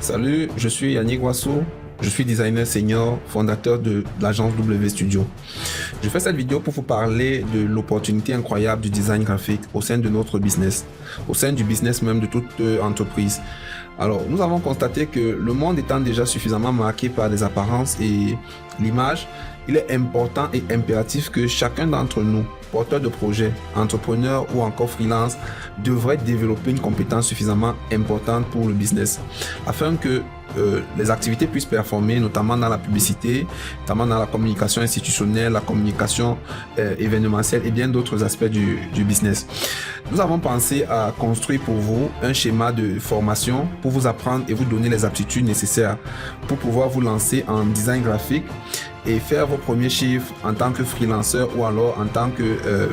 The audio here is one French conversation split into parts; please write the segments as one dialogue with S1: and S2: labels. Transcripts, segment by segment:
S1: Salut, je suis Yannick Wasso, je suis designer senior, fondateur de l'agence W Studio. Je fais cette vidéo pour vous parler de l'opportunité incroyable du design graphique au sein de notre business, au sein du business même de toute entreprise. Alors, nous avons constaté que le monde étant déjà suffisamment marqué par les apparences et l'image, il est important et impératif que chacun d'entre nous, porteur de projet, entrepreneur ou encore freelance, devrait développer une compétence suffisamment importante pour le business afin que les activités puissent performer, notamment dans la publicité, notamment dans la communication institutionnelle, la communication événementielle et bien d'autres aspects du business. Nous avons pensé à construire pour vous un schéma de formation pour vous apprendre et vous donner les aptitudes nécessaires pour pouvoir vous lancer en design graphique et faire vos premiers chiffres en tant que freelanceur ou alors en tant que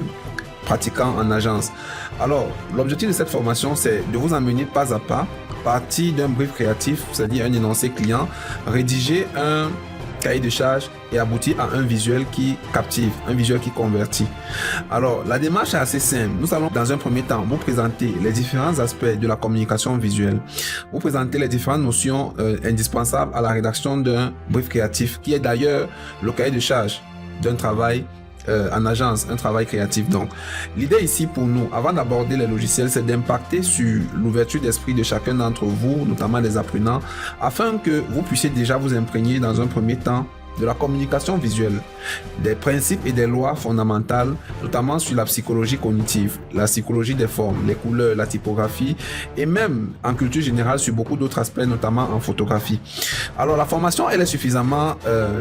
S1: pratiquant en agence. Alors, l'objectif de cette formation, c'est de vous amener pas à pas, partir d'un brief créatif, c'est-à-dire un énoncé client, rédiger un cahier de charges et aboutir à un visuel qui captive, un visuel qui convertit. Alors, la démarche est assez simple. Nous allons dans un premier temps vous présenter les différents aspects de la communication visuelle, vous présenter les différentes notions indispensables à la rédaction d'un brief créatif, qui est d'ailleurs le cahier de charges d'un travail en agence, un travail créatif. Donc, l'idée ici pour nous, avant d'aborder les logiciels, c'est d'impacter sur l'ouverture d'esprit de chacun d'entre vous, notamment les apprenants, afin que vous puissiez déjà vous imprégner dans un premier temps de la communication visuelle, des principes et des lois fondamentales, notamment sur la psychologie cognitive, la psychologie des formes, les couleurs, la typographie et même en culture générale sur beaucoup d'autres aspects, notamment en photographie. Alors, la formation, elle est suffisamment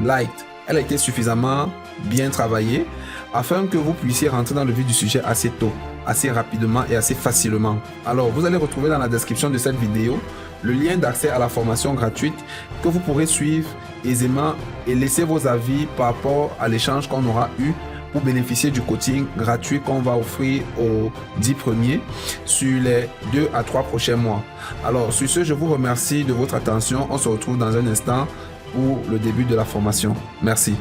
S1: light. Elle a été suffisamment bien travaillée afin que vous puissiez rentrer dans le vif du sujet assez tôt, assez rapidement et assez facilement. Alors, vous allez retrouver dans la description de cette vidéo le lien d'accès à la formation gratuite que vous pourrez suivre aisément et laisser vos avis par rapport à l'échange qu'on aura eu pour bénéficier du coaching gratuit qu'on va offrir aux 10 premiers sur les 2 à 3 prochains mois. Alors, sur ce, je vous remercie de votre attention. On se retrouve dans un instant pour le début de la formation. Merci.